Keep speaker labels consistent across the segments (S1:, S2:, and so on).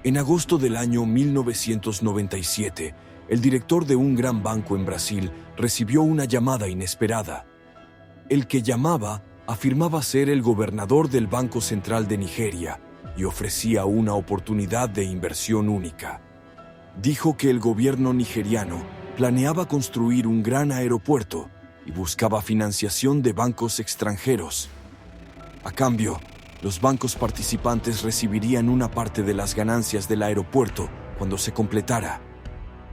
S1: En agosto del año 1997, el director de un gran banco en Brasil recibió una llamada inesperada. El que llamaba afirmaba ser el gobernador del Banco Central de Nigeria y ofrecía una oportunidad de inversión única. Dijo que el gobierno nigeriano planeaba construir un gran aeropuerto y buscaba financiación de bancos extranjeros. A cambio, los bancos participantes recibirían una parte de las ganancias del aeropuerto cuando se completara.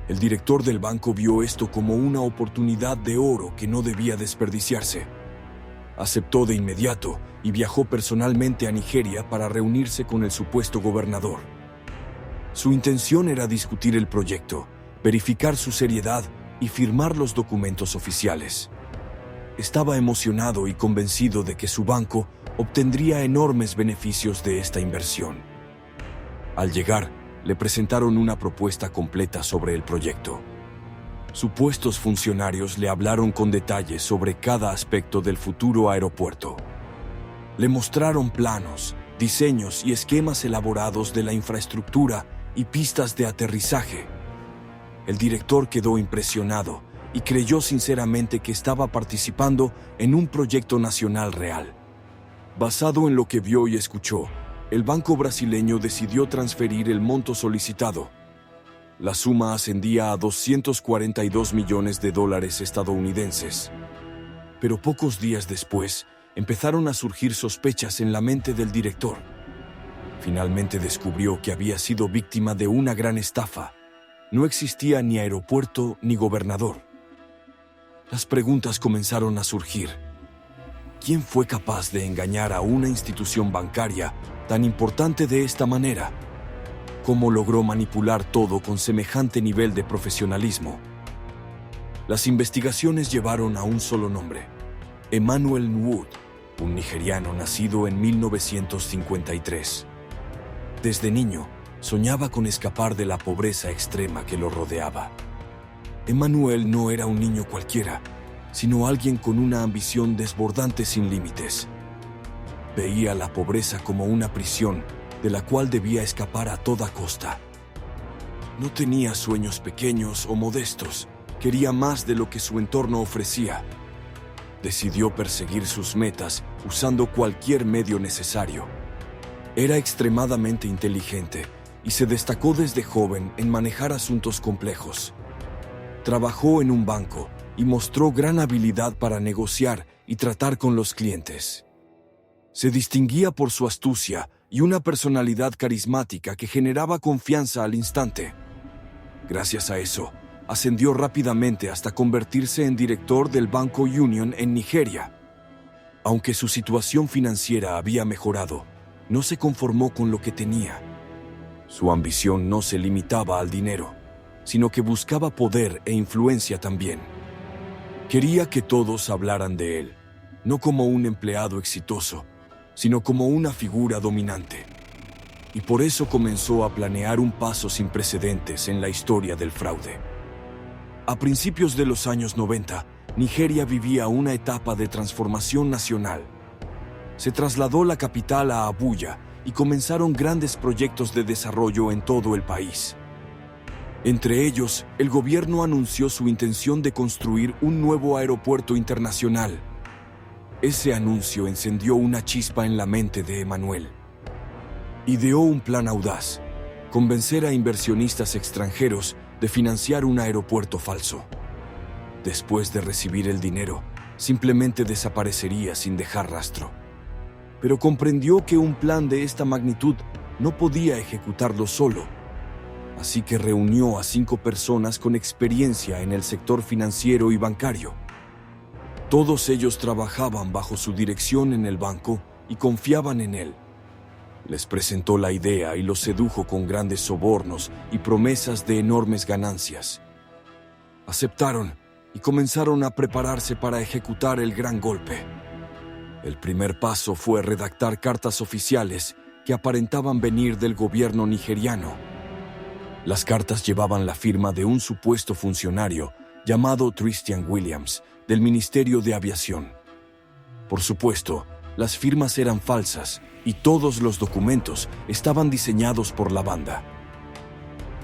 S1: El director del banco vio esto como una oportunidad de oro que no debía desperdiciarse. Aceptó de inmediato y viajó personalmente a Nigeria para reunirse con el supuesto gobernador. Su intención era discutir el proyecto, verificar su seriedad y firmar los documentos oficiales. Estaba emocionado y convencido de que su banco obtendría enormes beneficios de esta inversión. Al llegar, le presentaron una propuesta completa sobre el proyecto. Supuestos funcionarios le hablaron con detalles sobre cada aspecto del futuro aeropuerto. Le mostraron planos, diseños y esquemas elaborados de la infraestructura y pistas de aterrizaje. El director quedó impresionado y creyó sinceramente que estaba participando en un proyecto nacional real. Basado en lo que vio y escuchó, el banco brasileño decidió transferir el monto solicitado. La suma ascendía a $242 millones estadounidenses. Pero pocos días después, empezaron a surgir sospechas en la mente del director. Finalmente descubrió que había sido víctima de una gran estafa. No existía ni aeropuerto ni gobernador. Las preguntas comenzaron a surgir. ¿Quién fue capaz de engañar a una institución bancaria tan importante de esta manera? ¿Cómo logró manipular todo con semejante nivel de profesionalismo? Las investigaciones llevaron a un solo nombre: Emmanuel Nwood, un nigeriano nacido en 1953. Desde niño, soñaba con escapar de la pobreza extrema que lo rodeaba. Emmanuel no era un niño cualquiera, sino alguien con una ambición desbordante sin límites. Veía la pobreza como una prisión de la cual debía escapar a toda costa. No tenía sueños pequeños o modestos, quería más de lo que su entorno ofrecía. Decidió perseguir sus metas usando cualquier medio necesario. Era extremadamente inteligente y se destacó desde joven en manejar asuntos complejos. Trabajó en un banco y mostró gran habilidad para negociar y tratar con los clientes. Se distinguía por su astucia y una personalidad carismática que generaba confianza al instante. Gracias a eso, ascendió rápidamente hasta convertirse en director del Banco Union en Nigeria. Aunque su situación financiera había mejorado, no se conformó con lo que tenía. Su ambición no se limitaba al dinero, sino que buscaba poder e influencia también. Quería que todos hablaran de él, no como un empleado exitoso, sino como una figura dominante. Y por eso comenzó a planear un paso sin precedentes en la historia del fraude. A principios de los años 90, Nigeria vivía una etapa de transformación nacional. Se trasladó la capital a Abuya y comenzaron grandes proyectos de desarrollo en todo el país. Entre ellos, el gobierno anunció su intención de construir un nuevo aeropuerto internacional. Ese anuncio encendió una chispa en la mente de Emmanuel. Ideó un plan audaz: convencer a inversionistas extranjeros de financiar un aeropuerto falso. Después de recibir el dinero, simplemente desaparecería sin dejar rastro. Pero comprendió que un plan de esta magnitud no podía ejecutarlo solo. Así que reunió a 5 personas con experiencia en el sector financiero y bancario. Todos ellos trabajaban bajo su dirección en el banco y confiaban en él. Les presentó la idea y los sedujo con grandes sobornos y promesas de enormes ganancias. Aceptaron y comenzaron a prepararse para ejecutar el gran golpe. El primer paso fue redactar cartas oficiales que aparentaban venir del gobierno nigeriano. Las cartas llevaban la firma de un supuesto funcionario llamado Christian Williams, del Ministerio de Aviación. Por supuesto, las firmas eran falsas y todos los documentos estaban diseñados por la banda.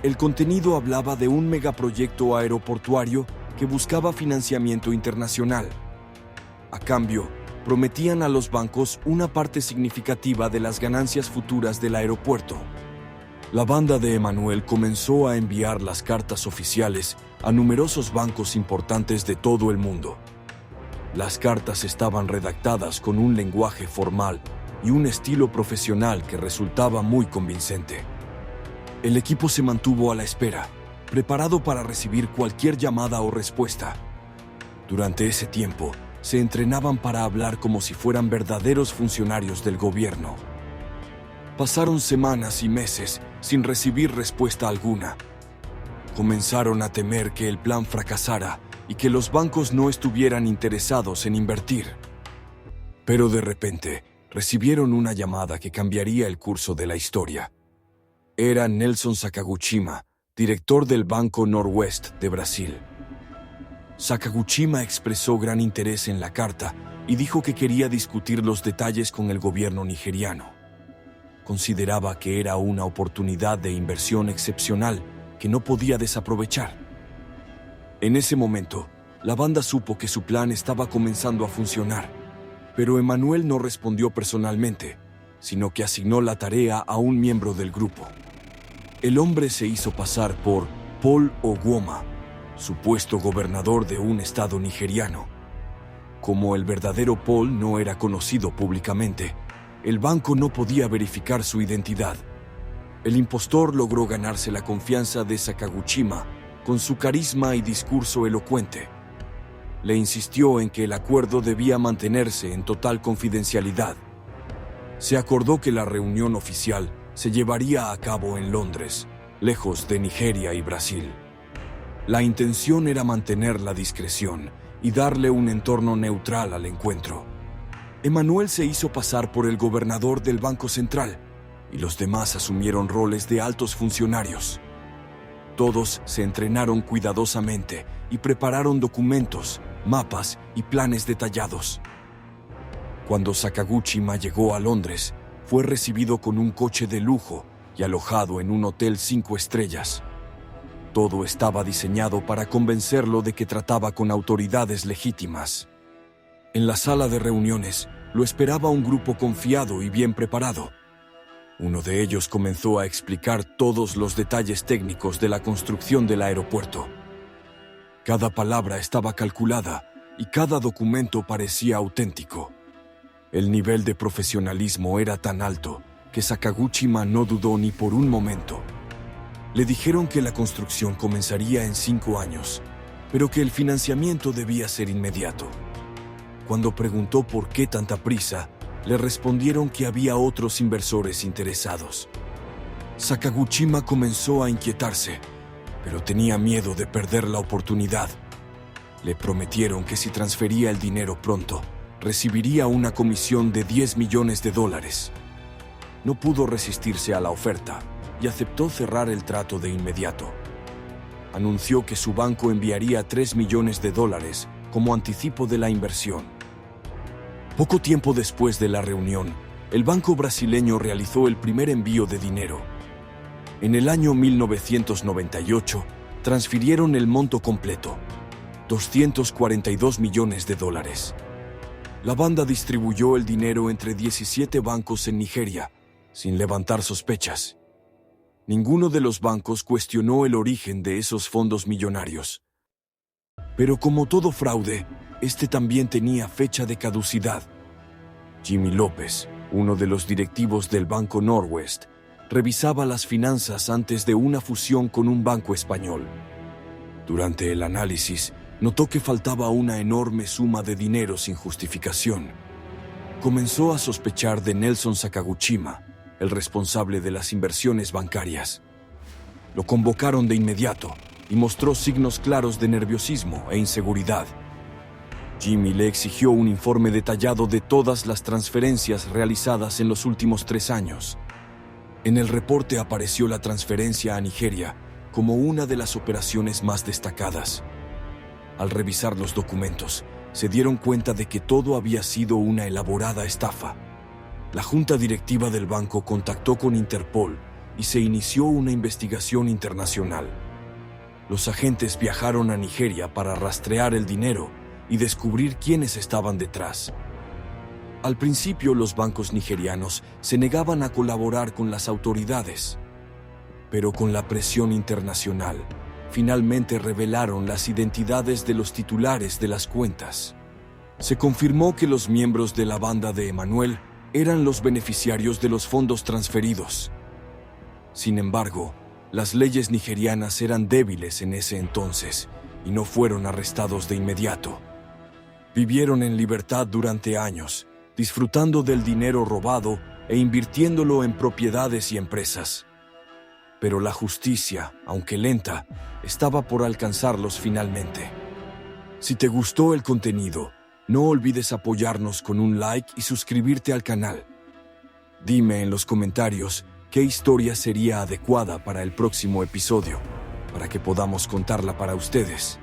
S1: El contenido hablaba de un megaproyecto aeroportuario que buscaba financiamiento internacional. A cambio, prometían a los bancos una parte significativa de las ganancias futuras del aeropuerto. La banda de Emanuel comenzó a enviar las cartas oficiales a numerosos bancos importantes de todo el mundo. Las cartas estaban redactadas con un lenguaje formal y un estilo profesional que resultaba muy convincente. El equipo se mantuvo a la espera, preparado para recibir cualquier llamada o respuesta. Durante ese tiempo, se entrenaban para hablar como si fueran verdaderos funcionarios del gobierno. Pasaron semanas y meses sin recibir respuesta alguna. Comenzaron a temer que el plan fracasara y que los bancos no estuvieran interesados en invertir. Pero de repente, recibieron una llamada que cambiaría el curso de la historia. Era Nelson Sakaguchima, director del Banco Noroeste de Brasil. Sakaguchima expresó gran interés en la carta y dijo que quería discutir los detalles con el gobierno nigeriano. Consideraba que era una oportunidad de inversión excepcional que no podía desaprovechar. En ese momento, la banda supo que su plan estaba comenzando a funcionar, pero Emanuel no respondió personalmente, sino que asignó la tarea a un miembro del grupo. El hombre se hizo pasar por Paul Oguoma, supuesto gobernador de un estado nigeriano. Como el verdadero Paul no era conocido públicamente, el banco no podía verificar su identidad. El impostor logró ganarse la confianza de Sakaguchima con su carisma y discurso elocuente. Le insistió en que el acuerdo debía mantenerse en total confidencialidad. Se acordó que la reunión oficial se llevaría a cabo en Londres, lejos de Nigeria y Brasil. La intención era mantener la discreción y darle un entorno neutral al encuentro. Emanuel se hizo pasar por el gobernador del Banco Central y los demás asumieron roles de altos funcionarios. Todos se entrenaron cuidadosamente y prepararon documentos, mapas y planes detallados. Cuando Sakaguchima llegó a Londres, fue recibido con un coche de lujo y alojado en un hotel 5 estrellas. Todo estaba diseñado para convencerlo de que trataba con autoridades legítimas. En la sala de reuniones lo esperaba un grupo confiado y bien preparado. Uno de ellos comenzó a explicar todos los detalles técnicos de la construcción del aeropuerto. Cada palabra estaba calculada y cada documento parecía auténtico. El nivel de profesionalismo era tan alto que Sakaguchima no dudó ni por un momento. Le dijeron que la construcción comenzaría en 5 años, pero que el financiamiento debía ser inmediato. Cuando preguntó por qué tanta prisa, le respondieron que había otros inversores interesados. Sakaguchima comenzó a inquietarse, pero tenía miedo de perder la oportunidad. Le prometieron que si transfería el dinero pronto, recibiría una comisión de $10 millones. No pudo resistirse a la oferta y aceptó cerrar el trato de inmediato. Anunció que su banco enviaría $3 millones como anticipo de la inversión. Poco tiempo después de la reunión, el banco brasileño realizó el primer envío de dinero. En el año 1998, transfirieron el monto completo, $242 millones. La banda distribuyó el dinero entre 17 bancos en Nigeria, sin levantar sospechas. Ninguno de los bancos cuestionó el origen de esos fondos millonarios. Pero como todo fraude, este también tenía fecha de caducidad. Jimmy López, uno de los directivos del Banco Noroeste, revisaba las finanzas antes de una fusión con un banco español. Durante el análisis, notó que faltaba una enorme suma de dinero sin justificación. Comenzó a sospechar de Nelson Sakaguchima, el responsable de las inversiones bancarias. Lo convocaron de inmediato y mostró signos claros de nerviosismo e inseguridad. Jimmy le exigió un informe detallado de todas las transferencias realizadas en los últimos 3 años. En el reporte apareció la transferencia a Nigeria como una de las operaciones más destacadas. Al revisar los documentos, se dieron cuenta de que todo había sido una elaborada estafa. La junta directiva del banco contactó con Interpol y se inició una investigación internacional. Los agentes viajaron a Nigeria para rastrear el dinero y descubrir quiénes estaban detrás. Al principio, los bancos nigerianos se negaban a colaborar con las autoridades, pero con la presión internacional, finalmente revelaron las identidades de los titulares de las cuentas. Se confirmó que los miembros de la banda de Emanuel eran los beneficiarios de los fondos transferidos. Sin embargo, las leyes nigerianas eran débiles en ese entonces y no fueron arrestados de inmediato. Vivieron en libertad durante años, disfrutando del dinero robado e invirtiéndolo en propiedades y empresas. Pero la justicia, aunque lenta, estaba por alcanzarlos finalmente. Si te gustó el contenido, no olvides apoyarnos con un like y suscribirte al canal. Dime en los comentarios qué historia sería adecuada para el próximo episodio, para que podamos contarla para ustedes.